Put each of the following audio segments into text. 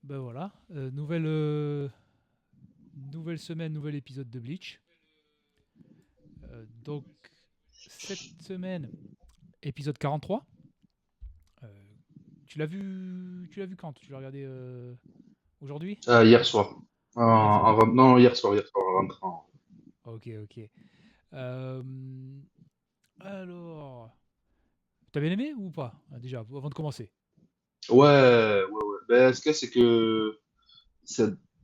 Ben voilà, nouvelle semaine, nouvel épisode de Bleach. Donc cette semaine, épisode 43. Euh, tu l'as vu quand? Tu l'as regardé aujourd'hui? Hier soir. Hier soir. Non, hier soir, en rentrant. Ok, ok. Euh, alors, t'as bien aimé ou pas? Déjà, avant de commencer. Ouais. Ben, ce qu'il y a, c'est que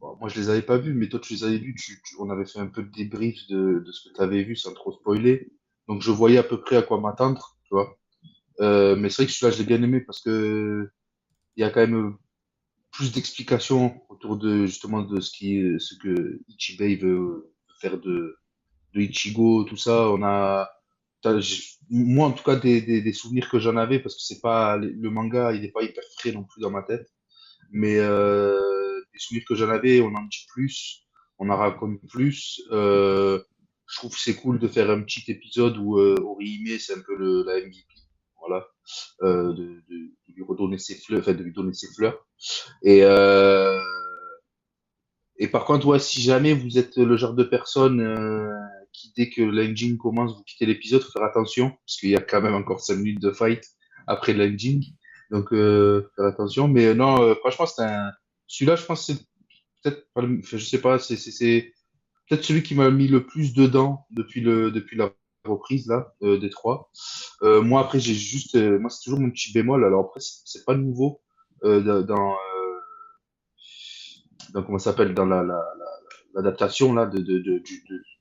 bon, moi, je les avais pas vus, mais toi, tu les avais vus. On avait fait un peu de débrief de ce que tu avais vu sans trop spoiler. Donc, je voyais à peu près à quoi m'attendre, tu vois. Mais c'est vrai que celui-là, je l'ai bien aimé parce que il y a quand même plus d'explications autour de justement de ce que Ichibei veut faire de Ichigo, tout ça. Moi, en tout cas, des souvenirs que j'en avais, parce que c'est pas le manga, il est pas hyper frais non plus dans ma tête, mais des souvenirs que j'en avais, on en dit plus, on en raconte plus. Je trouve que c'est cool de faire un petit épisode où Orihime, c'est un peu la MVP, voilà, de lui redonner ses fleurs, enfin de lui donner ses fleurs. Et et par contre, ouais, si jamais vous êtes le genre de personne qui, dès que l'engine commence, vous quittez l'épisode, faut faire attention, parce qu'il y a quand même encore 5 minutes de fight après l'engine. Donc, faire attention. Mais non, franchement, celui-là, je pense que c'est peut-être pas enfin, je sais pas, c'est peut-être celui qui m'a mis le plus dedans depuis la reprise, là, des trois. Moi, après, moi, c'est toujours mon petit bémol. Alors après, c'est pas nouveau, comment ça s'appelle, dans l'adaptation là de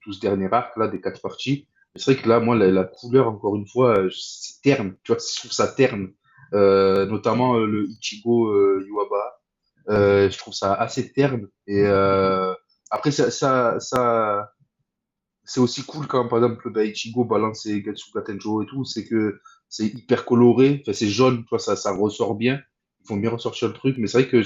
tout ce dernier arc là des quatre parties. Mais c'est vrai que là, moi, la couleur, encore une fois, c'est terne. Tu vois, je trouve ça terne. Notamment le Ichigo Yuaba. Je trouve ça assez terne. Et après, c'est aussi cool quand, par exemple, bah, Ichigo balance ses Getsuga Tenjo et tout. C'est que c'est hyper coloré. Enfin, c'est jaune. Tu vois, ça ressort bien. Ils font bien ressortir le truc. Mais c'est vrai que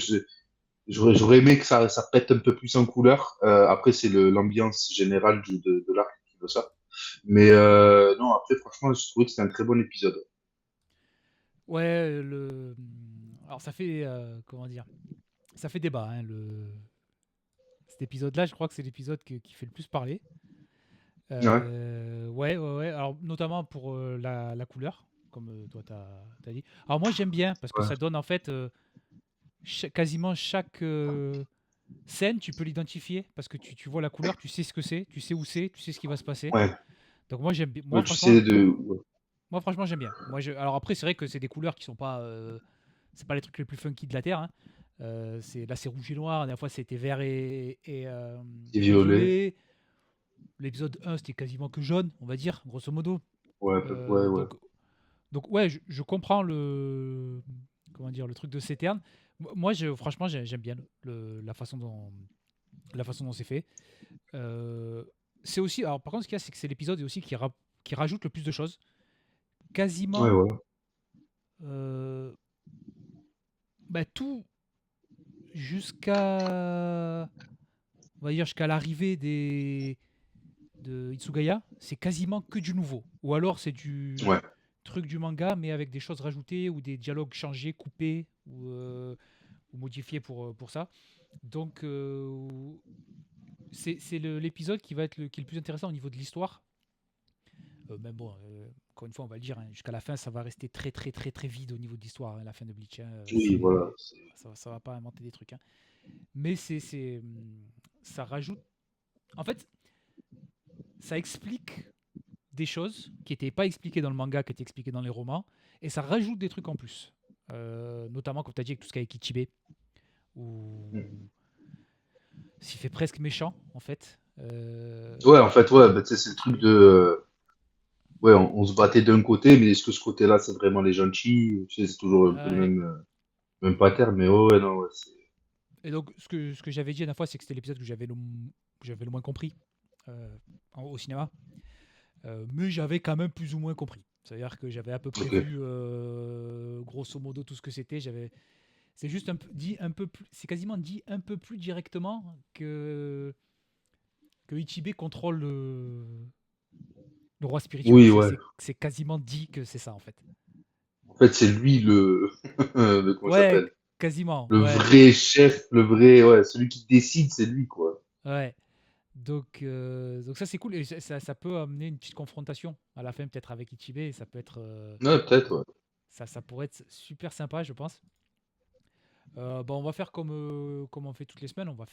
j'aurais aimé que ça pète un peu plus en couleur. Après, c'est l'ambiance générale de l'arc qui veut ça. Mais non, après, franchement, je trouvais que c'était un très bon épisode. Ouais, alors ça fait comment dire, ça fait débat. Cet épisode-là, je crois que c'est l'épisode qui fait le plus parler. Ouais, Ouais. Alors, notamment pour la couleur, comme toi t'as dit. Alors, moi, j'aime bien parce que ouais, ça donne en fait quasiment chaque scène, tu peux l'identifier parce que tu vois la couleur, tu sais ce que c'est, tu sais où c'est, tu sais ce qui va se passer. ouais. Donc, moi, j'aime bien. Ouais, tu sais ouais. Moi, franchement, j'aime bien. Alors, après, c'est vrai que c'est des couleurs qui sont pas. C'est pas les trucs les plus funky de la Terre, hein. Là, c'est rouge et noir. La dernière fois, c'était vert C'est et violet. violet. L'épisode 1, c'était quasiment que jaune, on va dire, grosso modo. Ouais, ouais, Euh, ouais. donc, donc ouais, je comprends le comment dire le truc de Ctern. Moi, franchement, j'aime bien la façon dont c'est fait. Euh, c'est aussi, alors par contre, ce qu'il y a, c'est que c'est l'épisode aussi qui rajoute le plus de choses. Ouais, Quasiment ouais. euh, tout jusqu'à on va dire jusqu'à l'arrivée des de Itsugaya, c'est quasiment que du nouveau. Ou alors c'est du Ouais. truc du manga, mais avec des choses rajoutées ou des dialogues changés, coupés ou modifiés pour ça. Donc c'est l'épisode qui va être qui est le plus intéressant au niveau de l'histoire. Même bon, encore une fois, on va le dire, hein, jusqu'à la fin, ça va rester très très très très vide au niveau de l'histoire, hein, la fin de Bleach. Hein, Oui, voilà. ça va pas inventer des trucs. Hein. Mais ça rajoute. En fait, ça explique des choses qui n'étaient pas expliquées dans le manga, qui étaient expliquées dans les romans, et ça rajoute des trucs en plus. Notamment, comme tu as dit, avec tout ce qu'avec Ichibé, où s'il fait presque méchant, en fait. Ouais, en fait, ouais, bah, tu sais, c'est le truc de. Ouais, on se battait d'un côté, mais est-ce que ce côté-là, c'est vraiment les gentils? Tu sais, c'est toujours un peu le Ouais. même pattern, mais ouais, non, ouais, c'est. Et donc, ce que j'avais dit la dernière fois, c'est que c'était l'épisode que j'avais le moins compris au cinéma. Mais j'avais quand même plus ou moins compris. C'est-à-dire que j'avais à peu près Ok. vu, grosso modo, tout ce que c'était. C'est juste dit un peu plus, c'est quasiment dit un peu plus directement que Ichibé contrôle le roi spirituel. Oui, ouais. C'est quasiment dit que c'est ça en fait. En fait, c'est lui le. Comment ça Ouais, s'appelle? quasiment, Le ouais, vrai chef, le vrai, ouais, celui qui décide, c'est lui, quoi. ouais. Donc ça c'est cool et ça peut amener une petite confrontation à la fin peut-être avec Ichibe et ça peut être Ouais, peut-être, ouais. ça pourrait être super sympa je pense. Bon, on va faire comme on fait toutes les semaines, on va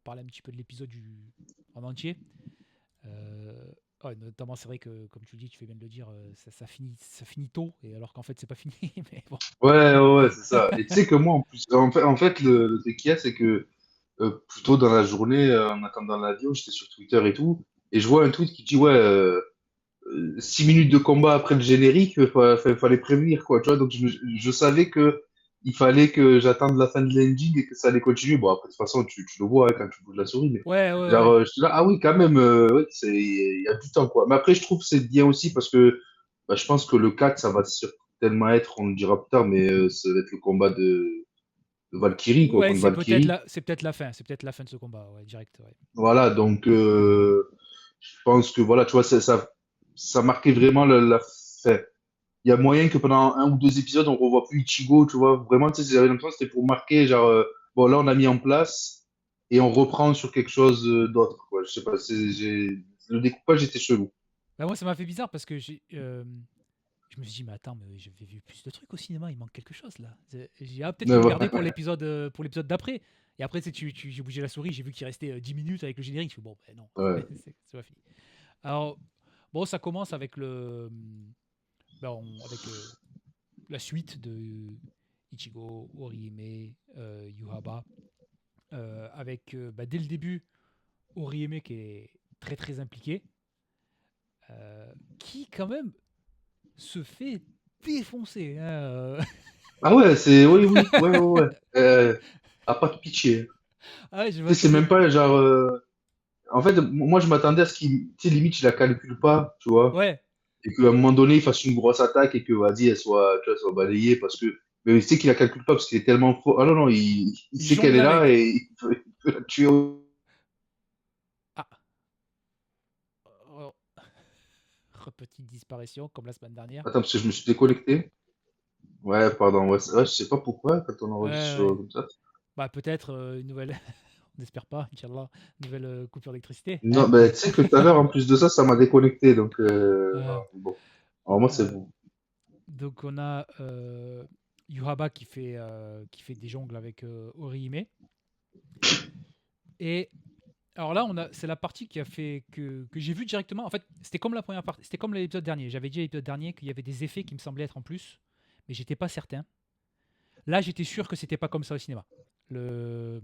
parler un petit peu de l'épisode en entier. Euh, ouais, notamment c'est vrai que comme tu le dis, tu fais bien de le dire, ça finit tôt et alors qu'en fait c'est pas fini mais bon. Ouais, ouais, ouais, c'est ça. Et tu sais que moi, en plus, en fait, le truc qu'il y a, c'est que plus tôt dans la journée, en attendant l'avion, j'étais sur Twitter et tout, et je vois un tweet qui dit, ouais, 6 minutes de combat après le générique, fallait prévenir, quoi, tu vois. Donc, je savais que il fallait que j'attende la fin de l'ending et que ça allait continuer. Bon, après, de toute façon, tu le vois hein, quand tu bouges la souris, mais Ouais, ouais, genre, ouais. j'étais là, ah oui, quand même, ouais, il y a du temps, quoi. Mais après, je trouve que c'est bien aussi parce que bah, je pense que le 4 ça va certainement être, on le dira plus tard, mais ça va être le combat de Valkyrie, quoi, Ouais, contre Valkyrie. c'est peut-être la fin, c'est peut-être la fin de ce combat, ouais, direct, ouais. Voilà, donc je pense que voilà, tu vois, ça marquait vraiment la fin. Il y a moyen que pendant un ou deux épisodes, on revoit plus Ichigo, tu vois. Vraiment, tu sais, j'avais l'impression que c'était pour marquer, genre, bon, là, on a mis en place et on reprend sur quelque chose d'autre, quoi. Je sais pas, le découpage était chelou. Bah, moi ça m'a fait bizarre parce que je me suis dit mais attends mais j'avais vu plus de trucs au cinéma, il manque quelque chose là. J'ai dit, ah peut-être Mais qu'ils l'ont voilà. gardé pour l'épisode d'après. Et après j'ai bougé la souris, j'ai vu qu'il restait 10 minutes avec le générique. Je fais bon ben non, Ouais. c'est pas fini. Alors bon ça commence avec avec la suite de Ichigo, Orihime, Yuhaba, avec bah, dès le début Orihime qui est très très impliqué, qui quand même se fait défoncer, hein, Ah ouais, oui, oui, ouais, ouais, ouais. Pas de pitié. Ah ouais, je Tu sais, c'est m'attendais. même pas genre. En fait, moi, je m'attendais à ce qu'il, tu sais, limite, il la calcule pas, tu vois. Ouais, Et qu'à un moment donné, il fasse une grosse attaque et que, vas-y, tu vois, elle soit balayée parce que. Mais il sait qu'il la calcule pas parce qu'il est tellement fort. Ah non, non, il il sait qu'elle jongle est là avec. et il peut la tuer. Ah, oh, petite disparition comme la semaine dernière. Attends, parce que je me suis déconnecté. Ouais, pardon, ouais, ouais, je sais pas pourquoi quand on Ouais, enregistre ouais. comme ça. Bah peut-être une nouvelle, on n'espère pas, Inch'Allah, une nouvelle coupure d'électricité, hein. Non, ben, tu sais que tout à l'heure, en plus de ça, ça m'a déconnecté. Donc, Ouais. bon. Alors, moi, c'est Euh, bon. donc on a Yuhaba qui fait des jongles avec Orihime. Et alors là, c'est la partie qui a fait que j'ai vu directement. En fait, c'était comme la première partie, c'était comme l'épisode dernier. J'avais dit à l'épisode dernier qu'il y avait des effets qui me semblaient être en plus, mais j'étais pas certain. Là, j'étais sûr que c'était pas comme ça au cinéma. Le,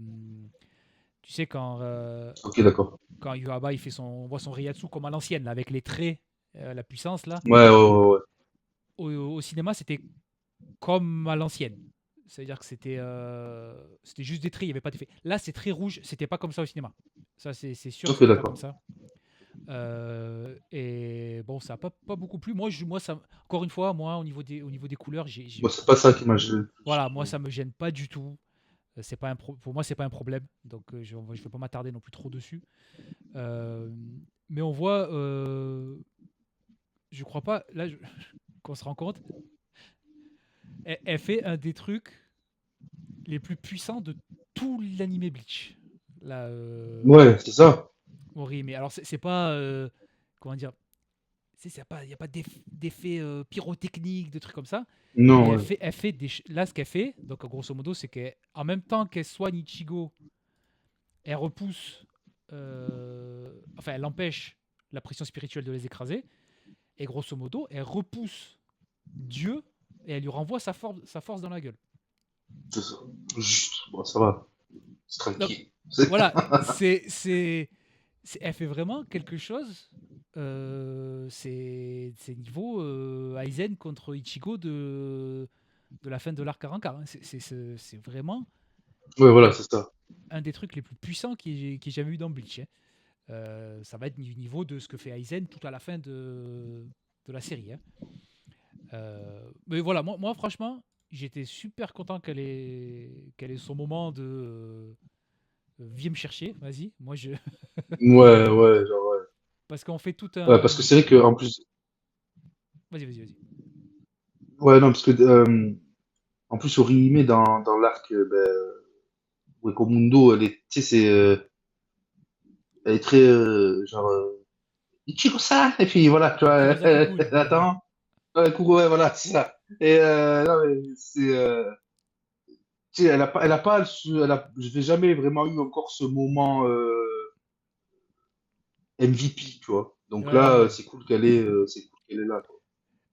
tu sais Ok, d'accord. quand Yuhaba on voit son Reiatsu comme à l'ancienne, là, avec les traits, la puissance là. Ouais, ouais, ouais, ouais. Au cinéma, c'était comme à l'ancienne. C'est-à-dire que c'était juste des traits, il n'y avait pas d'effet. Là, c'est très rouge, c'était pas comme ça au cinéma. Ça, c'est sûr que Ok, c'était pas comme d'accord. ça. Et bon, ça n'a pas beaucoup plu. Moi, ça, encore une fois, moi, au niveau des couleurs, Bon, c'est pas ça qui m'a gêné le plus. voilà, moi, ça me gêne pas du tout. C'est pas pour moi, c'est pas un problème. Donc, je ne vais pas m'attarder non plus trop dessus. Euh, mais on voit, je crois pas, là, qu'on se rend compte, elle fait un des trucs les plus puissants de tout l'anime Bleach. Là, Ouais, c'est ça. Ori. Mais alors, c'est pas, comment dire, il n'y a pas d'effet pyrotechnique, de trucs comme ça. Mais Non, ouais. elle fait là, ce qu'elle fait, donc grosso modo, c'est qu'en même temps qu'elle soigne Ichigo, elle repousse, enfin, elle empêche la pression spirituelle de les écraser. Et grosso modo, elle repousse Dieu et elle lui renvoie sa force dans la gueule. C'est ça. Juste, bon, ça va. C'est Donc, tranquille. voilà, elle fait vraiment quelque chose. C'est niveau Aizen contre Ichigo de la fin de l'arc 44, hein. C'est vraiment Ouais, voilà, un, c'est ça. un des trucs les plus puissants qui ait jamais eu dans Bleach, hein. Ça va être du niveau de ce que fait Aizen tout à la fin de la série, hein. Mais voilà, moi franchement, j'étais super content qu'elle ait son moment de viens me chercher, vas-y. Moi, Ouais, ouais, genre, ouais. parce qu'on fait tout Ouais, parce que un. c'est vrai que, en plus, Vas-y, vas-y, vas-y. ouais, non, parce que, En plus, Orihime, dans l'arc, Mundo, tu sais, elle est très, genre, Ichigo-san! Et puis voilà, tu vois, Kurosaki-kun. elle attend. Ouais, ouais, voilà, c'est ça. Et non, mais tu sais, elle a pas, je n'ai jamais vraiment eu encore ce moment MVP, tu vois. Donc là, Ouais. c'est cool qu'elle est là, quoi.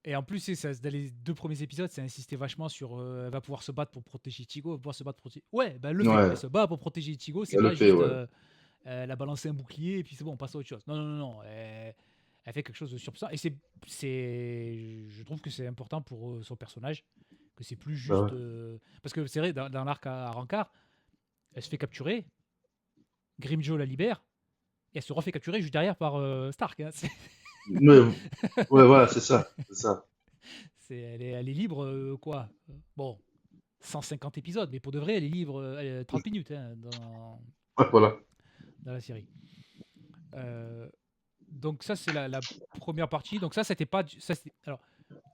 Et en plus, dans les 2 premiers épisodes, ça insistait vachement sur elle va pouvoir se battre pour protéger Ichigo, elle va pouvoir se battre pour protéger. Ouais, ben elle le fait. Elle Ouais, se bat pour protéger Ichigo, c'est elle le pas fait, juste ouais. elle a balancé un bouclier et puis c'est bon, on passe à autre chose. Non, non, non, non. Elle fait quelque chose de surpuissant. Et je trouve que c'est important pour son personnage, que c'est plus Bah juste. ouais. Parce que c'est vrai, dans l'arc à Rancard, elle se fait capturer, Grimjo la libère, et elle se refait capturer juste derrière par Stark. Hein. Ouais, ouais, voilà, c'est ça, c'est ça. Elle est libre, quoi bon, 150 épisodes, mais pour de vrai, elle est libre 30 minutes hein, Ouais, voilà. dans la série. Euh, donc ça, c'est la première partie. Donc ça, c'était pas... Alors,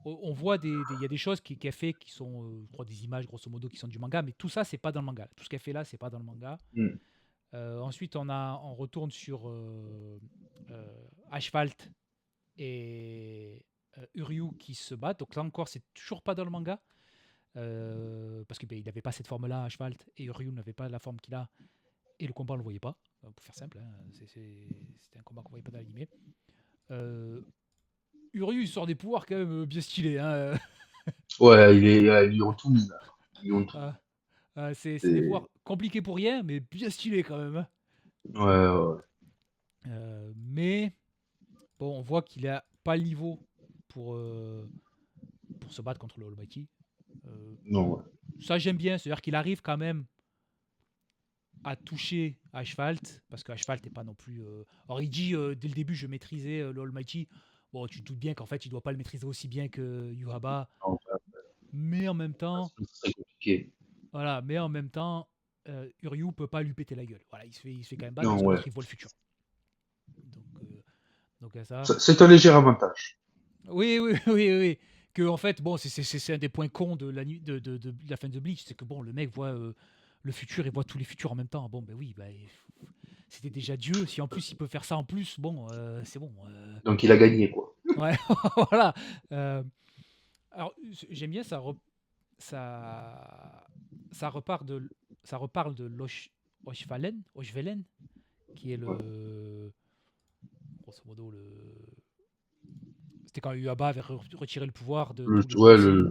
on voit il y a des choses qu'elle fait qui sont, je crois, des images, grosso modo, qui sont du manga, mais tout ça, c'est pas dans le manga. Tout ce qu'elle fait là, c'est pas dans le manga. Mm. Ensuite, on retourne sur Asphalt et Uryu qui se battent. Donc là encore, c'est toujours pas dans le manga. Parce qu'il ben, n'avait pas cette forme-là, Asphalt, et Ryu n'avait pas la forme qu'il a, et le combat on le voyait pas, pour faire simple, hein, c'était un combat qu'on voyait pas dans l'animé. Euh, Uryu il sort des pouvoirs quand même bien stylés, hein. Ouais, ils lui ont tout mis, là. Ils lui ont tout mis. Ah, c'est des Et- pouvoirs compliqués pour rien, mais bien stylés quand même. Hein. Ouais, ouais. Mais bon, on voit qu'il a pas le niveau pour, pour se battre contre le Almighty. Euh, Non, ouais. Ça j'aime bien, c'est-à-dire qu'il arrive quand même à toucher Asphalt, parce que Asphalt n'est pas non plus. Alors il dit dès le début je maîtrisais l'Almighty. Bon, tu te doutes bien qu'en fait il doit pas le maîtriser aussi bien que Yuhaba, Non, mais en même temps, c'est très compliqué. voilà, mais en même temps, Uryu peut pas lui péter la gueule. Voilà, il se fait quand même battre Non, parce que ouais. l'autre il voit le futur. Donc, donc à ça. C'est un léger avantage. Oui, oui, oui, oui, oui. Que en fait, bon, c'est un des points cons de la, de la fin de Bleach, c'est que bon, le mec voit le futur, il voit tous les futurs en même temps. Bon, ben oui, bah, c'était déjà Dieu. Si en plus il peut faire ça en plus, bon, c'est bon. Donc il a gagné, quoi. Ouais, voilà. Euh, alors j'aime bien ça, ça, ça repart de, ça reparle de Oshvalen, qui est Ouais. grosso modo c'était quand Yuaba avait retiré le pouvoir de Le, tous les ouais, Konosuba.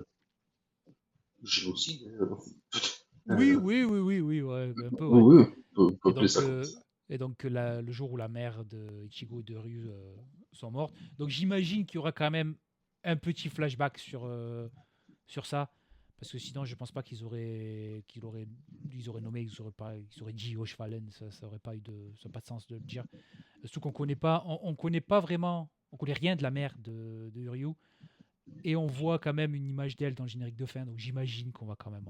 le génocide. Oui, oui, oui, oui, oui, ouais, un peu, ouais. Oui, oui, on peut Et appeler donc, ça comme ça. le jour où la mère de Ichigo et de Ryu sont mortes. Donc j'imagine qu'il y aura quand même un petit flashback sur ça. Parce que sinon, je pense pas ils auraient nommé, ils auraient dit Oshvalen, ça aurait pas eu ça a pas de sens de le dire. Surtout qu'on connaît pas, on connaît pas vraiment, on connaît rien de la mère de Ryu, et on voit quand même une image d'elle dans le générique de fin, donc j'imagine qu'on va quand même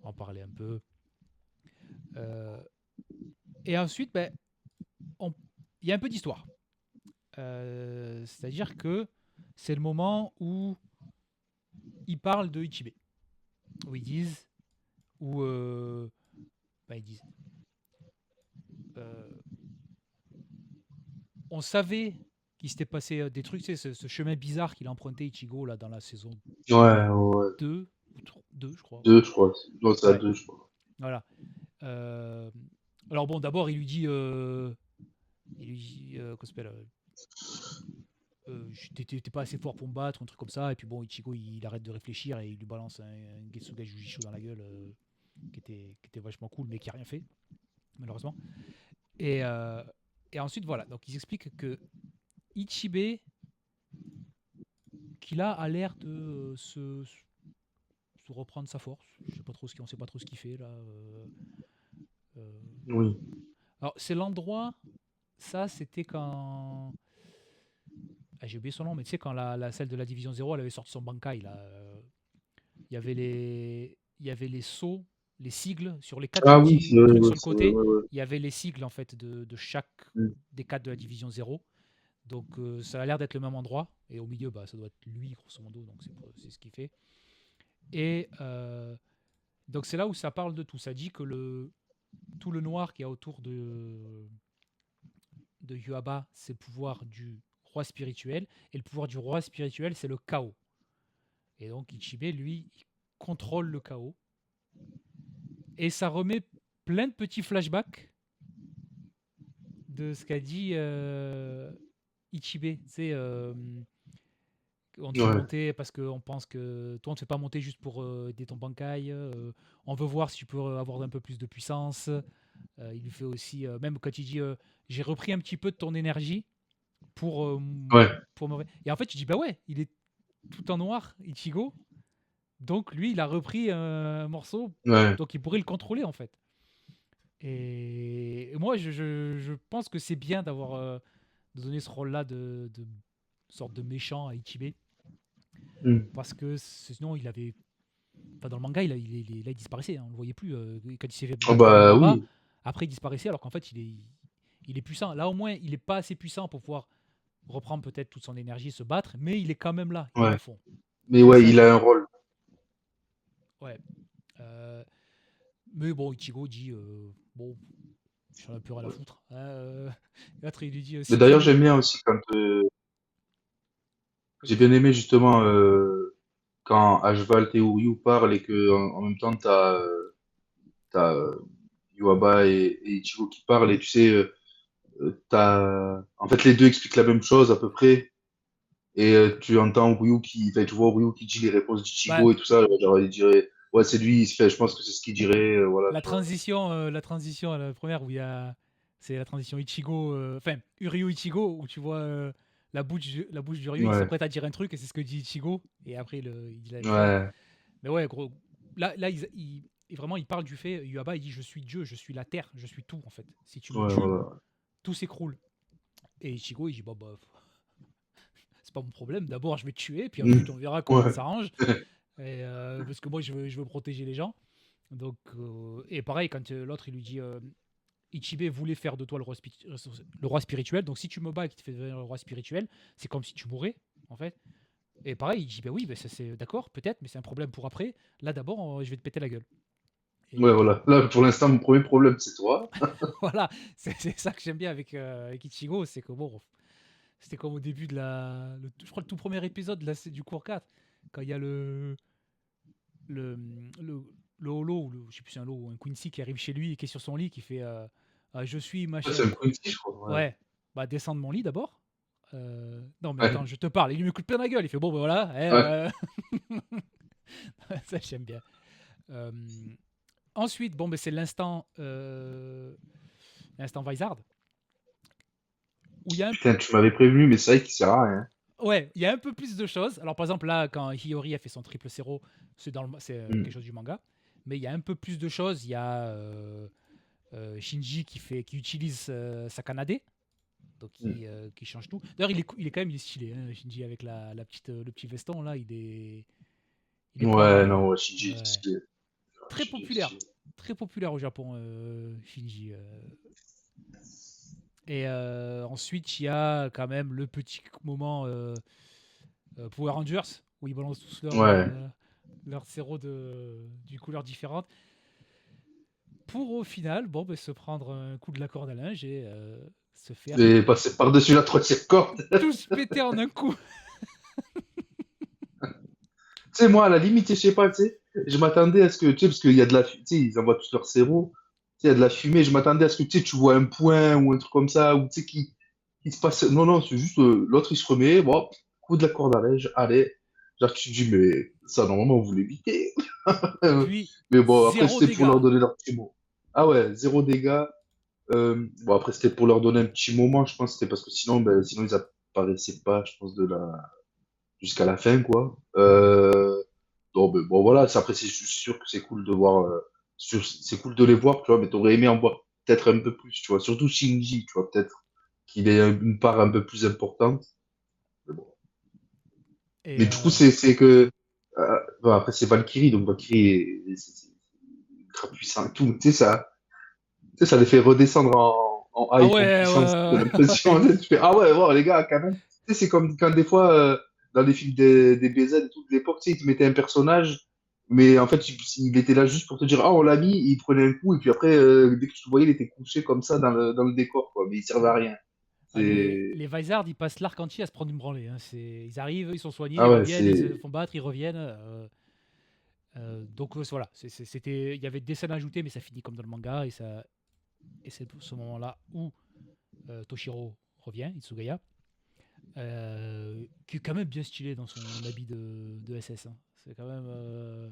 en parler un peu. Euh, et ensuite, ben, il y a un peu d'histoire. C'est-à-dire que c'est le moment où ils parlent de Ichibe. Où ils disent, où, ils disent, euh, on savait qu'il s'était passé des trucs, tu sais, ce chemin bizarre qu'il a emprunté Ichigo là, dans la saison Ouais, ouais. 2 ou 2, je crois. Ouais. Deux, je crois. Non, c'est à Ouais, deux, je crois. voilà. Euh, alors bon, d'abord, il lui dit, comment ça s'appelle t'es pas assez fort pour me battre, un truc comme ça. Et puis bon, Ichigo, il arrête de réfléchir et il lui balance un Getsuga Jujisho dans la gueule qui était vachement cool, mais qui a rien fait, malheureusement. Et, euh, et ensuite, voilà. Donc, ils expliquent que Ichibe, qu'il a l'air de se reprendre sa force. Je sais pas trop on sait pas trop ce qu'il fait là. Euh. Oui. Alors, c'est l'endroit. Ça, c'était quand. Ah, j'ai oublié son nom, mais tu sais, quand celle de la Division 0, elle avait sorti son Bankai, là. Il y avait les sceaux, les sigles sur les quatre Ah oui, petits ouais, trucs ouais, sur le ouais, côté. ouais. Il y avait les sigles en fait de chaque Mm. des 4 de la division 0. Donc ça a l'air d'être le même endroit. Et au milieu, bah, ça doit être lui, grosso modo. Donc c'est ce qu'il fait. Et donc c'est là où ça parle de tout. Ça dit que tout le noir qu'il y a autour de Yuaba, c'est le pouvoir du roi spirituel. Et le pouvoir du roi spirituel, c'est le chaos. Et donc Ichibé, lui, il contrôle le chaos. Et ça remet plein de petits flashbacks de ce qu'a dit Ichibé. Tu sais, on te fait Ouais, monter parce qu'on pense que toi, on ne te fait pas monter juste pour aider ton bankai. On veut voir si tu peux avoir un peu plus de puissance. Il lui fait aussi, même quand il dit j'ai repris un petit peu de ton énergie pour, euh, ouais, pour me. Et en fait, tu dis bah ouais, il est tout en noir, Ichigo. Donc lui, il a repris un morceau, ouais. donc il pourrait le contrôler en fait. Et moi, je pense que c'est bien d'avoir de donner ce rôle-là de sorte de méchant à Ichibé. Hmm. Parce que sinon, il avait. Enfin, dans le manga, là, il disparaissait. Hein, on le voyait plus. Quand il s'est fait Ah battre par bah Yuaba, oui, après, il disparaissait alors qu'en fait, il est puissant. Là, au moins, il n'est pas assez puissant pour pouvoir reprendre peut-être toute son énergie et se battre, mais il est quand même là. Il est ouais. au fond. Mais Et ouais, ça, il a j'aime un bien. rôle. Ouais. Euh, mais bon, Ichigo dit bon, j'en ai plus rien à foutre. Hein, l'autre, il lui dit Mais si tu d'ailleurs, me. j'aime bien aussi quand j'ai Vas-y. bien aimé justement quand Ashval et Uryu parlent et que en même temps t'as Yuaba et Ichigo qui parlent et tu sais t'as en fait les deux expliquent la même chose à peu près et tu entends Uryu qui enfin, tu vois Uryu qui dit les réponses Bah, d'Ichigo et tout ça genre il dirait ouais c'est lui il se fait je pense que c'est ce qu'il dirait voilà tu vois. la transition à la première où il y a, c'est la transition Ichigo, enfin Uryu Ichigo où tu vois la bouche d'Uryu, il Ouais, s'apprête à dire un truc et c'est ce que dit Ichigo et après il dit la même chose. ouais, Mais ouais, gros, là et vraiment il parle du fait, Yuaba il dit je suis Dieu, je suis la terre, je suis tout en fait. Si tu me ouais, tues, voilà. tout s'écroule. Et Ichigo il dit bah c'est pas mon problème. D'abord je vais te tuer puis Mm. ensuite on verra comment on Ouais, s'arrange. Et, parce que moi je veux protéger les gens. Donc et pareil quand l'autre il lui dit Ichibé voulait faire de toi le roi spirituel. Donc si tu me bats et qu'il te fait devenir le roi spirituel, c'est comme si tu mourais, en fait. Et pareil, il dit bah oui, bah ça c'est d'accord, peut-être, mais c'est un problème pour après. Là d'abord, je vais te péter la gueule. ouais, Et voilà. Là, pour l'instant, mon premier problème, c'est toi. voilà, c'est ça que j'aime bien avec Ichigo, c'est que bon, c'était comme au début de je crois le tout premier épisode du cours 4, quand il y a le, le, le holo, ou je sais plus si c'est un holo ou un Quincy qui arrive chez lui et qui est sur son lit, qui fait je suis Ouais, c'est machin. un Quincy, je crois. Ouais. Ouais, bah descends de mon lit d'abord. Non, mais attends, Ouais. je te parle. Il lui met coup de pied dans la gueule. Il fait bon, ben voilà. Ouais. Ça, j'aime bien. Euh, ensuite, bon, ben, c'est l'instant Vizard. Où il y a Putain, tu m'avais prévenu, mais c'est vrai qu'il sert à rien. ouais, il y a un peu plus de choses. Alors, par exemple, là, quand Hiyori a fait son triple zéro, c'est quelque Mm. chose du manga. Mais il y a un peu plus de choses. Il y a Shinji qui utilise sa Kanade. Donc, Mm. qui change tout. D'ailleurs, il est quand même stylé, hein, Shinji, avec le petit veston, là. Il est pas Ouais, mal. non, ouais, Shinji, il est Ouais. stylé. Très Shinji, il est populaire. stylé. Très populaire au Japon, Shinji. Et ensuite, il y a quand même le petit moment Power Rangers, où ils balancent tous Ouais. leur séro d'une couleur différente. Pour au final, bon, ben, se prendre un coup de la corde à linge et se faire Et passer par-dessus la troisième corde. tous péter en un coup. Tu sais, moi, à la limite, je sais pas, tu sais, je m'attendais à ce que, tu sais, parce qu'il y a de la, tu sais, ils envoient tous leur sérop, tu sais, il y a de la fumée, je m'attendais à ce que, tu sais, tu vois un point ou un truc comme ça, ou tu sais, qui se passe. Non, non, c'est juste, l'autre, il se remet, bon, coup de la corde à linge, allez. Genre, tu te dis, mais ça, normalement, vous l'évitez. Et puis, Mais bon, après, zéro c'était pour leur dégâts. donner leur petit mot. Ah ouais, zéro dégâts. Bon, après, c'était pour leur donner un petit moment, je pense, c'était parce que sinon, ben, sinon, ils apparaissaient pas, je pense, jusqu'à la fin, quoi. Non, mais bon, voilà, après, c'est sûr que c'est cool de voir, c'est cool de les voir, tu vois, mais t'aurais aimé en voir peut-être un peu plus, tu vois, surtout Shinji, tu vois, peut-être qu'il ait une part un peu plus importante. Mais bon. Et Mais du coup, c'est que, bon, après, c'est Valkyrie, donc Valkyrie c'est ultra puissant et tout, tu sais, ça les fait redescendre en ah hype, ouais, en ouais, puissance, j'ai ouais, l'impression. ouais. Tu fais, ah ouais, wow, les gars, quand même. Tu sais, c'est comme quand des fois, dans les films des BZ et tout de l'époque, tu sais, ils te mettaient un personnage, Mais en fait, il était là juste pour te dire, ah, on l'a mis, il prenait un coup, et puis après, dès que tu le voyais, il était couché comme ça dans le décor, quoi. Mais il servait à rien. Ah, C'est, les Vizards, ils passent l'arc entier à se prendre une branlée. Hein. Ils arrivent, ils sont soignés, ah ils ouais, reviennent, ils se c'est, font battre, ils reviennent. Donc voilà, il y avait des scènes ajoutées, mais ça finit comme dans le manga. Et c'est ce moment-là où Toshiro revient, Itsugaya, qui est quand même bien stylé dans son habit de SS. Hein. C'est quand même.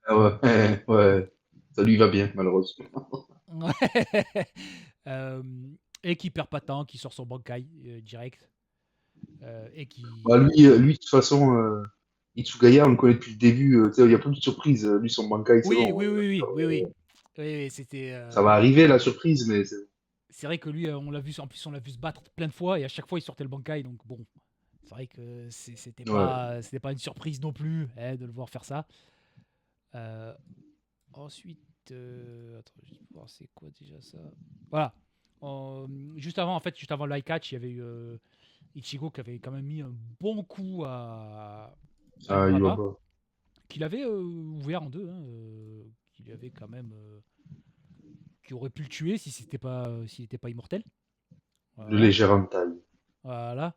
ah ouais, ouais, ça lui va bien, malheureusement. Euh, et qui perd pas de temps, qui sort son Bankai direct. Et Bah, qui. lui, de toute façon, Itsugaya, on le connaît depuis le début, tu sais, il y a plus de surprise. Lui, son Bankai, c'est Oui, bon. oui, oui, oui, oui, oui. Oui, oui, c'était. Ça va arriver, la surprise, mais C'est vrai que lui, on l'a vu, en plus, on l'a vu se battre plein de fois et à chaque fois, il sortait le Bankai. Donc bon, c'est vrai que ouais. c'était pas une surprise non plus hein, de le voir faire ça. Euh, Ensuite, attends, je vais voir c'est quoi déjà ça. Voilà. Juste avant, en fait, juste avant l'I-Catch, il y avait eu Ichigo qui avait quand même mis un bon coup à Ah, il va Yuraba, pas. qu'il avait ouvert en deux, hein, qu'il avait quand même, qui aurait pu le tuer si c'était pas, s'il n'était pas immortel. Le Voilà, léger entaille. voilà.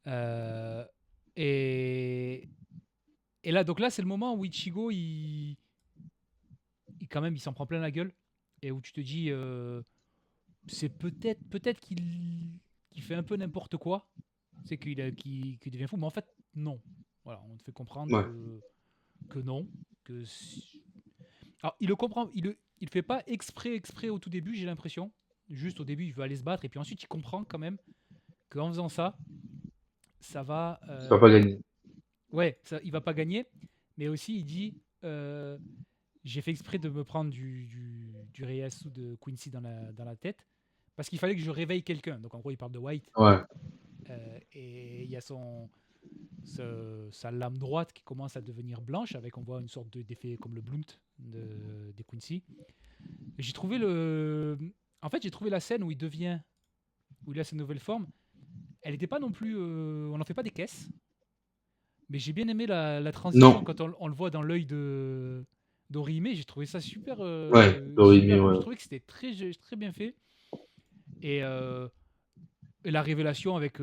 Euh, et, et là, donc là, c'est le moment où Ichigo, quand même, il s'en prend plein la gueule et où tu te dis, c'est peut-être qu'il fait un peu n'importe quoi, c'est qu'il devient fou, mais en fait non. Voilà, on te fait comprendre Ouais. que non, alors il le comprend, il fait pas exprès au tout début, j'ai l'impression. Juste au début, il veut aller se battre et puis ensuite il comprend quand même qu'en faisant ça, ça va, Ça va pas gagner. ouais, ça, il va pas gagner, mais aussi il dit, j'ai fait exprès de me prendre du Reyasu de Quincy dans la tête parce qu'il fallait que je réveille quelqu'un. Donc en gros, il parle de White. Ouais. Et il y a sa lame droite qui commence à devenir blanche, avec on voit une sorte d'effet comme le blunt des Quincy. Et j'ai trouvé en fait, j'ai trouvé la scène où il a sa nouvelle forme. Elle n'était pas non plus, on n'en fait pas des caisses, mais j'ai bien aimé la transition Non. quand on le voit dans l'œil d'Orihime. J'ai trouvé ça super, Ouais, super Dorimi, cool. ouais. Je trouvais que c'était très bien fait. Et, et la révélation avec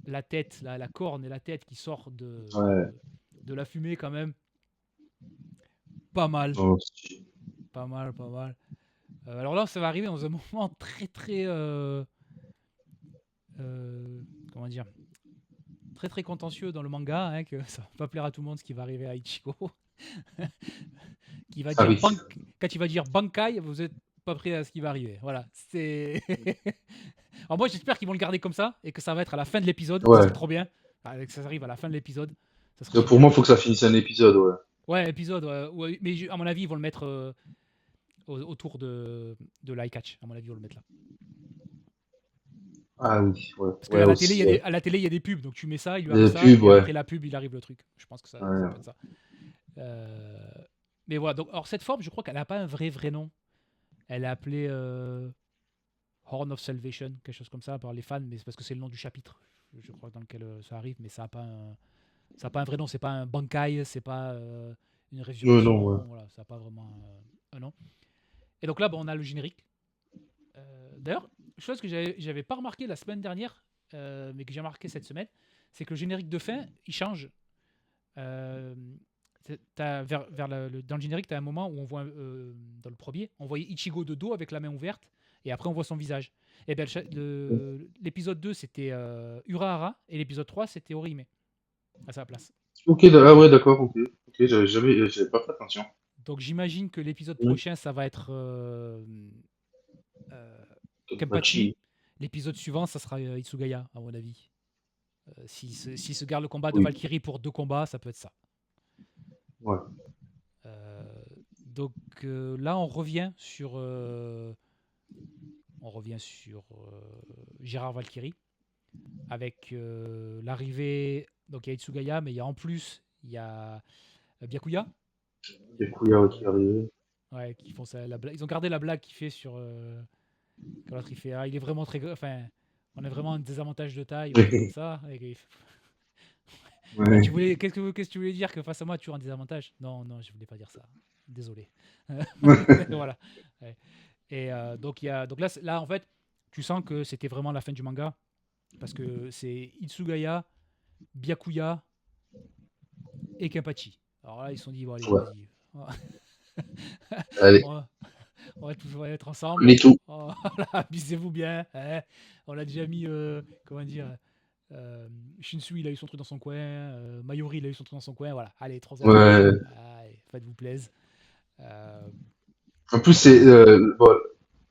la tête, la corne et la tête qui sort Ouais. de la fumée quand même. Pas mal, Non, pas mal, pas mal. Alors là, ça va arriver dans un moment très, comment dire, très contentieux dans le manga, hein, que ça va pas plaire à tout le monde ce qui va arriver à Ichigo, qui va ça dire arrive. quand il va dire Bankai, vous êtes pas prêt à ce qui va arriver. Voilà, c'est. Alors moi, j'espère qu'ils vont le garder comme ça et que ça va être à la fin de l'épisode. Ça serait Ouais. trop bien. Que ça arrive à la fin de l'épisode, ça serait Pour génial. moi, il faut que ça finisse un épisode, ouais. Ouais, épisode, ouais, ouais, mais à mon avis, ils vont le mettre autour de l'iCatch. À mon avis, ils vont le mettre là. Ah oui, ouais. Parce Ouais, qu'à la télé, aussi, ouais. à la télé, il y a des pubs. Donc tu mets ça, il lui arrive Des ça, pubs, et ouais. après la pub, il arrive le truc. Je pense que ça peut Ouais. être ça. Euh, mais voilà, donc, alors cette forme, je crois qu'elle n'a pas un vrai nom. Elle est appelée Horn of Salvation, quelque chose comme ça par les fans, mais c'est parce que c'est le nom du chapitre, je crois, dans lequel ça arrive, mais ça a pas un vrai nom, c'est pas un Bankai, c'est pas une Non, ouais. résurrection, voilà, ça n'a pas vraiment un nom. Et donc là, bon, on a le générique. D'ailleurs, chose que j'avais pas remarqué la semaine dernière, mais que j'ai remarqué cette semaine, c'est que le générique de fin, il change. Euh, dans le générique, tu as un moment où on voit, dans le premier, on voyait Ichigo de dos avec la main ouverte, et après on voit son visage. Et bien, l'épisode 2, c'était Urahara, et l'épisode 3, c'était Orihime, à sa place. Ok, ah ouais, d'accord, ok. Ok, j'avais pas fait attention. Donc j'imagine que l'épisode Mm. prochain, ça va être euh, Kenpachi. Kenpachi. L'épisode suivant, ça sera Itsugaya, à mon avis. S'il se garde le combat de Oui, Valkyrie pour 2 combats, ça peut être ça. ouais. Euh, donc là, on revient sur Gérard Valkyrie avec l'arrivée. Donc il y a Itsugaya, mais il y a en plus il y a Byakuya. Des couillards qui Euh, arrivaient. ouais, qui font ça, ils ont gardé la blague qu'il fait sur quand l'autre il fait il est vraiment très, enfin on a vraiment un désavantage de taille ou un truc comme ça. Et Ouais. qu'est-ce que tu voulais dire que face à moi tu as un désavantage? Non, non, je voulais pas dire ça. Désolé. Voilà. Ouais. Et donc là, en fait, tu sens que c'était vraiment la fin du manga parce que c'est Itsugaya, Byakuya et Kenpachi. Alors là, ils se sont dit, bon, allez, Ouais. vas-y. Allez, On va, on va tous être on ensemble. est tout. Oh, voilà, amusez-vous bien. Hein. On a déjà mis, comment dire, euh, Shinsu, il a eu son truc dans son coin. Mayuri, il a eu son truc dans son coin. Voilà, allez, trois autres. Ouais. Allez, faites-vous plaisir. Euh, En plus, c'est bon,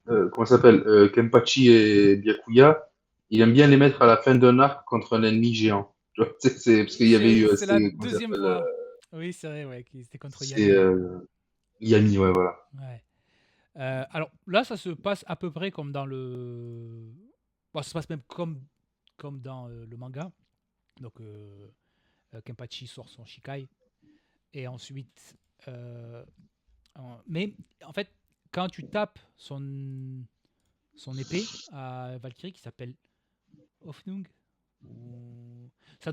comment ça s'appelle Kenpachi et Byakuya. Il aime bien les mettre à la fin d'un arc contre un ennemi géant. Tu vois, parce qu'il y avait eu, c'est la comment ça deuxième s'appelle fois. Oui, c'est vrai, ouais, c'était contre c'est Yami. Yami, ouais, voilà. Ouais. Alors là, ça se passe à peu près comme dans le. Bon, ça se passe même comme dans le manga. Donc, Kenpachi sort son Shikai. Et ensuite. Mais en fait, quand tu tapes son épée à Valkyrie qui s'appelle Ofnung, Ouais, ça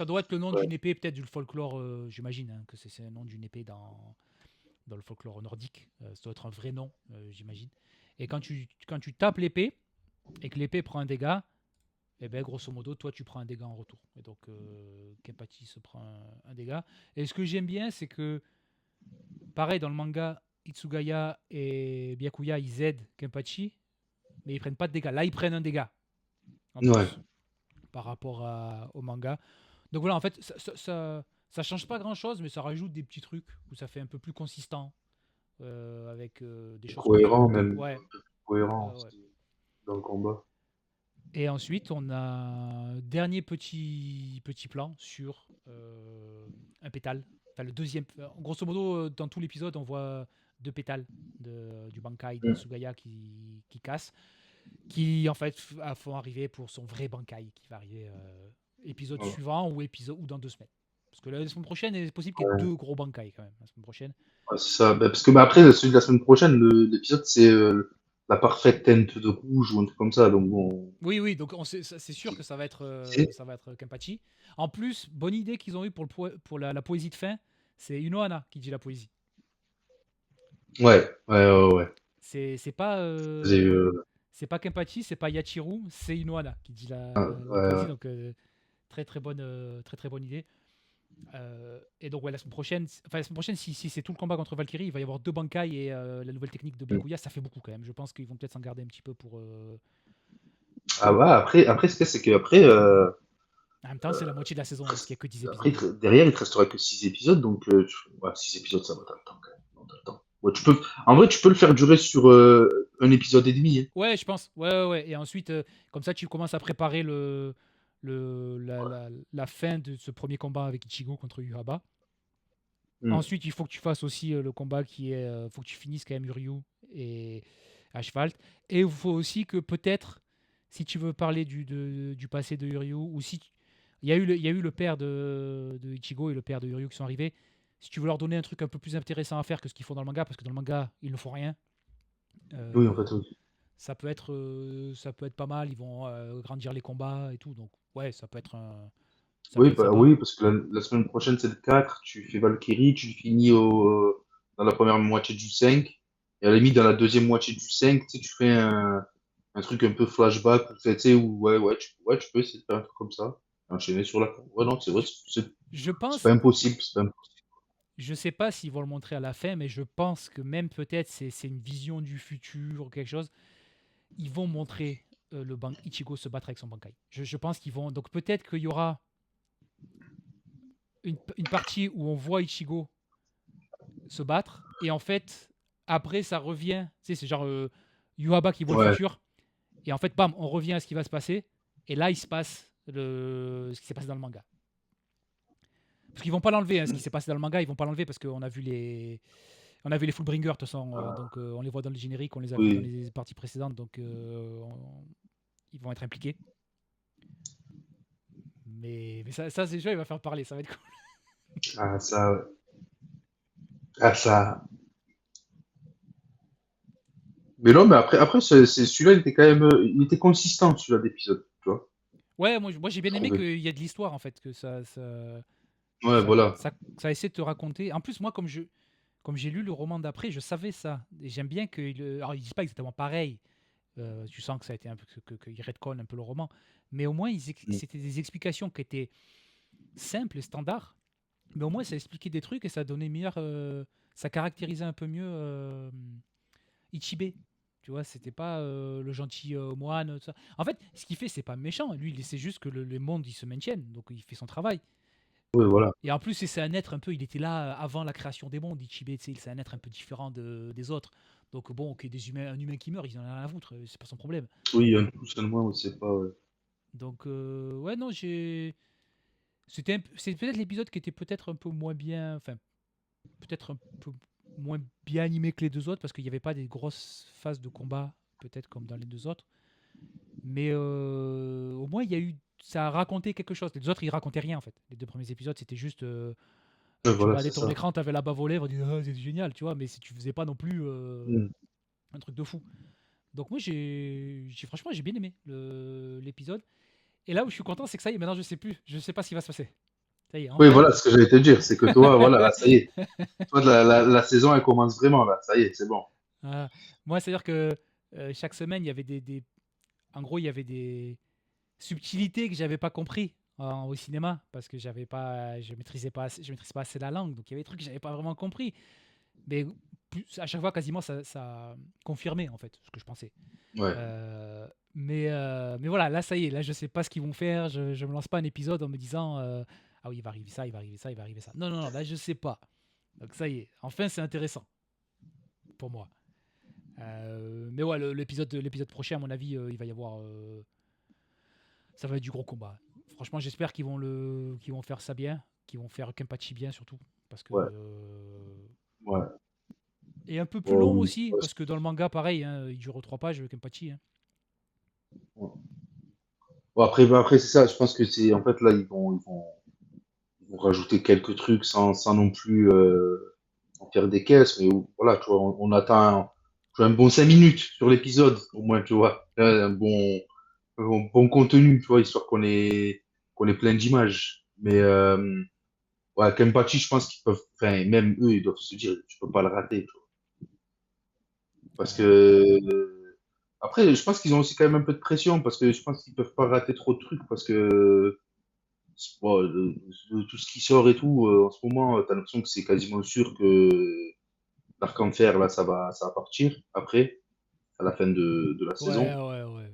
doit être le nom ouais. d'une épée, peut-être du folklore, j'imagine hein, que c'est le nom d'une épée dans le folklore nordique. Ça doit être un vrai nom, j'imagine. Et quand tu tapes l'épée et que l'épée prend un dégât, et ben grosso modo, toi tu prends un dégât en retour. Et donc Kenpachi se prend un dégât. Et ce que j'aime bien, c'est que pareil dans le manga, Itsugaya et Byakuya ils aident Kenpachi, mais ils prennent pas de dégâts. Là, ils prennent un dégât en Ouais. plus par rapport au manga. Donc voilà, en fait, ça change pas grand chose, mais ça rajoute des petits trucs où ça fait un peu plus consistant avec des C'est choses comme ça. cohérent, Donc, même. ouais, Cohérent ouais. dans le combat. Et ensuite, on a un dernier petit plan sur un pétale. Enfin, le deuxième. Grosso modo, dans tout l'épisode, on voit deux pétales du Bankai Mm. d'Itsugaya qui cassent, qui en fait font arriver pour son vrai Bankai qui va arriver épisode Ouais. suivant ou dans 2 semaines. Parce que la semaine prochaine, il est possible qu'il y ait Ouais. deux gros Bankai quand même. La semaine prochaine. Ouais, c'est ça. Bah, parce que bah, après, celui de la semaine prochaine, l'épisode, c'est la parfaite teinte de rouge ou un truc comme ça. Donc bon. Oui, oui, donc c'est sûr que C'est- ça va être Kenpachi. En plus, bonne idée qu'ils ont eue pour la poésie de fin, c'est Unohana qui dit la poésie. Ouais, ouais, ouais, ouais. C'est pas J'ai c'est pas Kenpachi, c'est pas Yachiru, c'est Unohana qui dit la poésie. ouais. Donc très très bonne idée. Et donc ouais, la semaine prochaine, si c'est tout le combat contre Valkyrie, il va y avoir deux Bankai et la nouvelle technique de Mm. Byakuya, ça fait beaucoup quand même. Je pense qu'ils vont peut-être s'en garder un petit peu pour. Ah bah après ce qu'il y a, c'est qu'après En même temps, c'est la moitié de la saison, parce qu'il n'y a que 10 après épisodes. derrière il te restera que 6 épisodes, donc ouais, 6 épisodes ça va, t'as le temps quand même. Non, t'as le temps. Ouais, en vrai tu peux le faire durer sur un épisode et demi. Hein. Ouais, je pense. Ouais, ouais, ouais. Et ensuite, comme ça, tu commences à préparer la fin de ce premier combat avec Ichigo contre Yuhaba. Mm. Ensuite, il faut que tu fasses aussi le combat qui est. Faut que tu finisses quand même Uryu et Ashfalt. Et il faut aussi que peut-être, si tu veux parler du passé de Uryu, ou si. Il y a eu le père de Ichigo et le père de Uryu qui sont arrivés. Si tu veux leur donner un truc un peu plus intéressant à faire que ce qu'ils font dans le manga, parce que dans le manga, ils ne font rien. Oui, en euh, fait, oui. ça peut être pas mal. Ils vont grandir les combats et tout. Donc, ouais, ça peut Oui, être bah, sympa. oui, parce que la semaine prochaine, c'est le 4 tu fais Valkyrie, tu le finis dans la première moitié du 5 et à la limite, dans la deuxième moitié du 5 tu sais, tu fais un truc un peu flashback, tu sais, où, ouais, tu peux essayer de faire un truc comme ça, enchaîner sur la fin. Ouais, non, c'est vrai, Je c'est pas pense, impossible, c'est pas impossible. je sais pas s'ils vont le montrer à la fin, mais je pense que même peut-être c'est une vision du futur ou quelque chose. Ils vont montrer Ichigo se battre avec son Bankai. Je pense qu'ils vont. Donc peut-être qu'il y aura une partie où on voit Ichigo se battre et en fait après ça revient. Tu sais, c'est genre Yuhaba qui voit le Ouais, futur et en fait bam, on revient à ce qui va se passer et là il se passe ce qui s'est passé dans le manga. Parce qu'ils vont pas l'enlever, hein, ce qui s'est passé dans le manga, ils vont pas l'enlever parce qu'on a vu les Fullbringers de toute façon, donc on les voit dans le générique, on les a vus dans oui. les parties précédentes, donc ils vont être impliqués. Mais ça c'est sûr, il va faire parler, ça va être cool. Ah, ça, ah, ça. Mais non, mais après celui-là, il était quand même, il était consistant, celui-là d'épisode, tu vois. Ouais, moi j'ai j'ai bien aimé trouvé. qu'il y a de l'histoire en fait, que Ouais, ça, voilà. ça essaie de te raconter. En plus, moi, comme j'ai lu le roman d'après, je savais ça. Et j'aime bien alors, ils disent pas exactement pareil. Tu sens que ça a été un peu, qu'ils retconnent un peu le roman. Mais au moins, Mm. c'était des explications qui étaient simples et standards. Mais au moins, ça expliquait des trucs et ça donnait meilleur. Ça caractérisait un peu mieux Ichibé. Tu vois, c'était pas le gentil moine. Tout ça. En fait, ce qu'il fait, c'est pas méchant. Lui, il essaie juste que le monde il se maintienne. Donc, il fait son travail. Ouais, voilà. Et en plus, c'est un être un peu. Il était là avant la création des mondes, Ichibé. C'est un être un peu différent des autres. Donc, bon, qu'il y ait un humain qui meurt, ils en ont rien à foutre. C'est pas son problème. Oui, un plus, un moins, on sait pas. Ouais. Donc, ouais, non, j'ai. C'est peut-être l'épisode qui était peut-être un peu moins bien. Enfin, peut-être un peu moins bien animé que les deux autres parce qu'il n'y avait pas des grosses phases de combat, peut-être comme dans les deux autres. Mais au moins, il y a eu. Ça a raconté quelque chose. Les autres, ils racontaient rien en fait. Les deux premiers épisodes, c'était juste. Ouais, Tu voilà, regardais c'est ton ça. écran, t'avais la bave aux lèvres, tu disais, ah, c'est génial, tu vois, mais si tu faisais pas non plus Mm. un truc de fou. Donc moi, franchement, j'ai bien aimé l'épisode. Et là où je suis content, c'est que ça y est, maintenant je sais pas ce qui va se passer. Ça y est, Oui, enfin. voilà ce que j'allais te dire, c'est que toi, voilà, là, ça y est. Toi, la saison, elle commence vraiment, là. Ça y est, c'est bon. Voilà. Moi, c'est-à-dire que chaque semaine, il y avait en gros, il y avait des subtilités que j'avais pas compris au cinéma parce que je maîtrisais pas assez la langue. Donc il y avait des trucs que j'avais pas vraiment compris. Mais à chaque fois, quasiment, ça confirmait en fait ce que je pensais. Ouais. Mais voilà, là, ça y est, là, je sais pas ce qu'ils vont faire. Je me lance pas un épisode en me disant ah oui, il va arriver ça, il va arriver ça, il va arriver ça. Non, non, non, là, je sais pas. Donc ça y est, enfin, c'est intéressant pour moi. Mais ouais, l'épisode prochain, à mon avis, il va y avoir. Ça va être du gros combat. Franchement, j'espère qu'ils vont faire ça bien, qu'ils vont faire Kenpachi bien surtout. Parce que. Ouais. Ouais. Et un peu plus long Bon, aussi, ouais, parce que dans le manga, pareil, hein, il dure 3 pages, Kenpachi. Hein. ouais. Bon, après, bah, après c'est ça. Je pense que c'est en fait là, ils vont rajouter quelques trucs sans non plus en faire des caisses. Mais voilà, tu vois, on attend tu vois, un bon 5 minutes sur l'épisode, au moins, tu vois. Un bon contenu, tu vois, histoire qu'on ait plein d'images. Mais ouais, Kenpachi, je pense qu'ils peuvent, enfin, même eux, ils doivent se dire, tu peux pas le rater, tu vois. Parce Ouais. que après, je pense qu'ils ont aussi quand même un peu de pression parce que je pense qu'ils peuvent pas rater trop de trucs parce que bon, tout ce qui sort et tout en ce moment, t'as l'impression que c'est quasiment sûr que l'Arc en Fer là, ça va partir après à la fin de la Ouais, saison. ouais, ouais.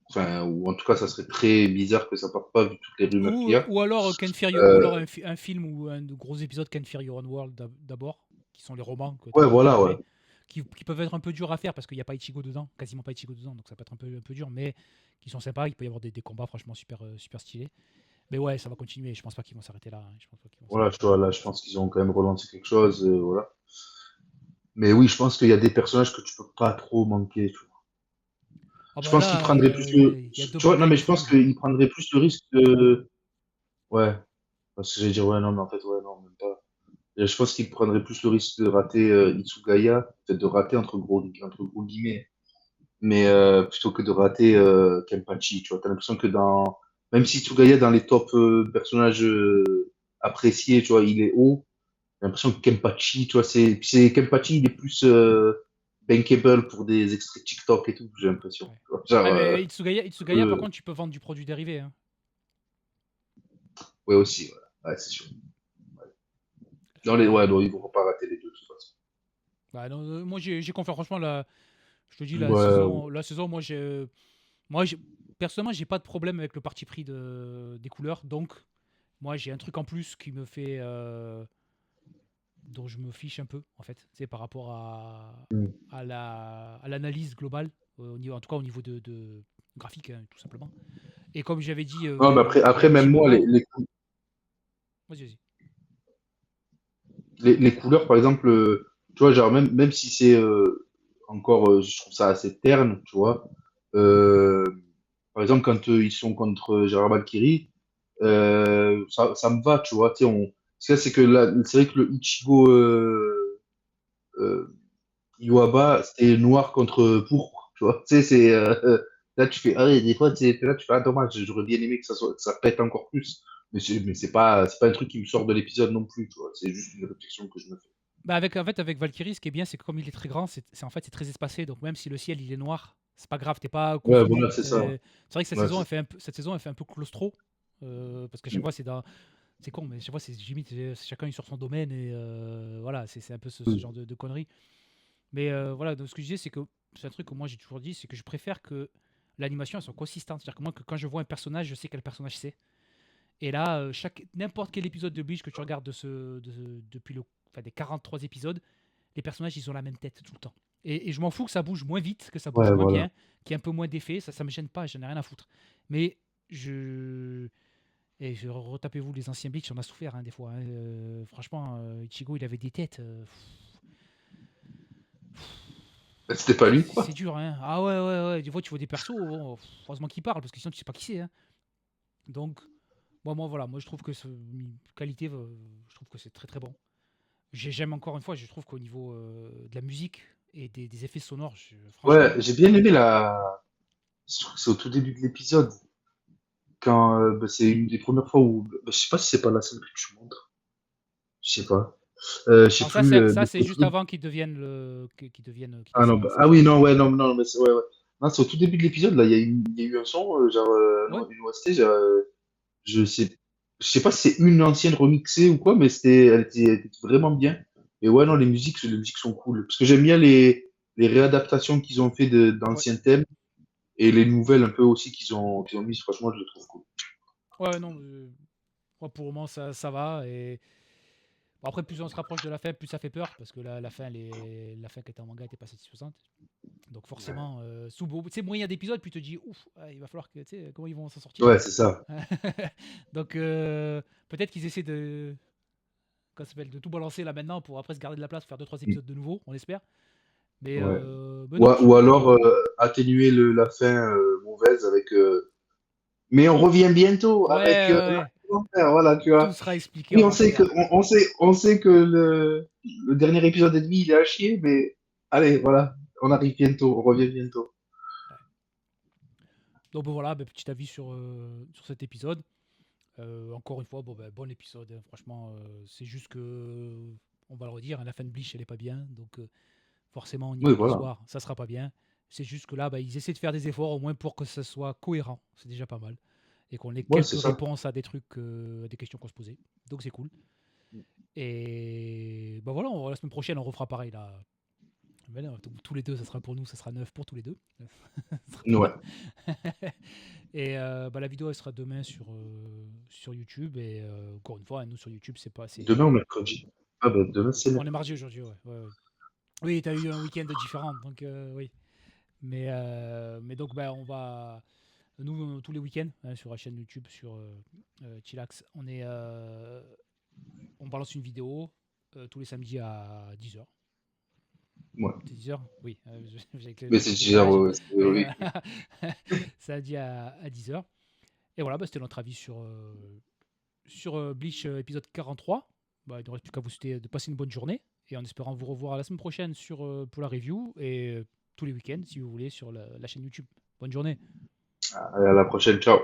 Enfin, ou en tout cas, ça serait très bizarre que ça parte pas vu toutes les rumeurs qu'il y a. Ou alors ou Euh, alors un film ou un gros épisode Can Fear Your Own World d'abord, qui sont les romans que tu ouais, as dit que tu voilà, avais ouais. fait, qui peuvent être un peu durs à faire parce qu'il n'y a pas Ichigo dedans, quasiment pas Ichigo dedans, donc ça peut être un peu dur, mais qui sont sympas. Il peut y avoir des combats franchement super stylés. Mais ouais, ça va continuer. Je pense pas qu'ils vont s'arrêter là. Hein. Je pense pas qu'ils vont Voilà, s'arrêter tu là. vois, là, je pense qu'ils ont quand même relancé quelque chose, voilà. Mais oui, je pense qu'il y a des personnages que tu peux pas trop manquer, tu vois. Ah Je bah pense qu'ils là, prendraient plus le, il y a deux tu vois, non, batailles mais de je pense fou. qu'ils prendraient plus le risque de, ouais, parce que j'allais dire, ouais, non, mais en fait, ouais, non, même pas. Et je pense qu'ils prendraient plus le risque de rater Itsugaya, peut-être de rater entre gros guillemets, mais plutôt que de rater Kenpachi, tu vois. T'as l'impression que même si Itsugaya dans les top personnages appréciés, tu vois, il est haut, j'ai l'impression que Kenpachi, tu vois, Kenpachi, il est plus bankable pour des extraits TikTok et tout, j'ai l'impression. Ouais. Tu vois. Genre, Ouais, mais Itsugaya, par euh, contre, tu peux vendre du produit dérivé. Hein. ouais, aussi, ouais, ouais c'est sûr. Ouais. Ouais, non, ils vont pas rater les deux, de toute façon. Bah, non, moi, j'ai confiance. Franchement, je te dis, Ouais, la saison, moi, personnellement, j'ai pas de problème avec le parti pris des couleurs. Donc, moi, j'ai un truc en plus qui me fait, dont je me fiche un peu, en fait. C'est par rapport mm. à l'analyse globale, en tout cas au niveau de graphique, hein, tout simplement. Et comme j'avais dit Non, mais après, même moi, Hashimura, vas-y, vas-y. les couleurs, par exemple, tu vois, genre, même si c'est encore, je trouve ça assez terne, tu vois. euh, Par exemple, quand ils sont contre Gérard Valkyrie, ça me va, tu vois. Tu sais, ce qu'il y a, c'est que là, c'est vrai que le Ichigo euh, Iwaba, c'était noir contre pourpre, tu vois. Tu sais, c'est Là, tu fais, ah ouais, des fois, là, tu fais, ah, dommage, j'aurais bien aimé que ça pète encore plus. Mais c'est pas un truc qui me sort de l'épisode non plus, tu vois. C'est juste une réflexion que je me fais. Bah avec, en fait, avec Valkyrie, ce qui est bien, c'est que comme il est très grand, en fait, c'est très espacé. Donc même si le ciel il est noir, c'est pas grave, t'es pas Ouais, confiné. voilà, c'est ça. C'est vrai que Ouais, c'est cette saison, elle fait un peu claustro. Parce qu'à chaque fois, c'est con, mais à chaque fois, c'est limite, chacun est sur son domaine et voilà, c'est un peu ce genre de conneries. Mais voilà, donc ce que je disais, c'est que c'est un truc que moi j'ai toujours dit, c'est que je préfère que l'animation elle soit consistante. C'est-à-dire que moi, que quand je vois un personnage, je sais quel personnage c'est. Et là, n'importe quel épisode de Bleach que tu regardes depuis enfin, des 43 épisodes, les personnages ils ont la même tête tout le temps. Et je m'en fous que ça bouge moins vite, que ça bouge ouais, moins voilà. bien, qu'il y ait un peu moins d'effets, ça me gêne pas, j'en ai rien à foutre. Mais je. Retapez-vous les anciens Bleach, on a souffert hein, des fois. Hein. Franchement, Ichigo il avait des têtes. C'était pas lui, quoi. C'est dur, hein. Ah ouais, ouais, ouais. Des fois, tu vois des persos, bon, heureusement qu'ils parlent, parce que sinon, tu sais pas qui c'est. Hein. Donc, moi, voilà, moi, je trouve que qualité, je trouve que c'est très, très bon. J'aime encore une fois, je trouve qu'au niveau de la musique et des effets sonores, Ouais, franchement, j'ai bien aimé je trouve que c'est au tout début de l'épisode, quand bah, c'est une des premières fois où, bah, je sais pas si c'est pas la scène que tu montres, je sais pas, je sais alors plus, ça, mais c'est c'est au juste tout. avant qu'ils deviennent qu'ils deviennent, qu'ils Ah non, deviennent bah, ah Saiyans. oui, non, ouais, non, non, mais c'est, ouais, ouais. Non, c'est au tout début de l'épisode, là, il y a eu un son, genre, Ouais, une OST, genre, je sais, je sais pas si c'est une ancienne remixée ou quoi, mais elle était vraiment bien. Et ouais, non, les musiques sont cool. Parce que j'aime bien les réadaptations qu'ils ont fait ouais, d'anciens thèmes et les nouvelles un peu aussi qu'ils ont mises. Franchement, je les trouve cool. ouais, non, moi, pour le moment, ça va. Et bon, après, plus on se rapproche de la fin, plus ça fait peur, parce que la fin, la fin qui était en manga était pas satisfaisante. Donc forcément, tu sais, moins il y a d'épisodes, puis tu te dis, ouf, il va falloir que, tu sais, comment ils vont s'en sortir. Ouais, c'est ça. Donc peut-être qu'ils essaient de tout balancer là maintenant pour après se garder de la place pour faire deux trois Mm. épisodes de nouveau, on espère. Ouais. Mais non, Ou alors atténuer la fin mauvaise avec. Mais on revient bientôt avec ouais, ouais, ouais. voilà, tu Tout vois. sera expliqué Oui, en temps et heure. on sait que le dernier épisode et demi, il est à chier, mais allez, voilà, on arrive bientôt, on revient bientôt. Ouais. Donc bon, voilà, petit avis sur cet épisode. Encore une fois, bon épisode, hein, franchement. C'est juste que, on va le redire, hein, la fin de Bleach, elle est pas bien. Donc forcément, au Oui, niveau de voilà. l'histoire, ça sera pas bien. C'est juste que là, ils essaient de faire des efforts au moins pour que ça soit cohérent. C'est déjà pas mal. Et qu'on ait Ouais, c'est quelques ça. réponses à des trucs, à des questions qu'on se posait. Donc c'est cool. Et bah voilà, la semaine prochaine, on refera pareil là. Mais non, tous les deux, ça sera pour nous, ça sera 9 pour tous les deux. Ça sera pas Ouais. mal. Et la vidéo, elle sera demain sur YouTube. Et encore une fois, nous sur YouTube, c'est pas. Demain ou mercredi? Ah ben demain c'est On est mercredi. mardi aujourd'hui, ouais. Oui, tu as eu un week-end différent, donc oui. Mais donc, on va. Nous, tous les week-ends, hein, sur la chaîne YouTube, sur Chillax, on balance une vidéo tous les samedis à 10h. Ouais. C'est 10h. Oui, avec Mais le c'est déjà, décalage. Mais oui. samedi à 10h. Et voilà, c'était notre avis sur Bleach épisode 43. Il ne reste plus qu'à vous souhaiter de passer une bonne journée. Et en espérant vous revoir la semaine prochaine pour la review. Et tous les week-ends, si vous voulez, sur la chaîne YouTube. Bonne journée. Allez, à la prochaine, ciao.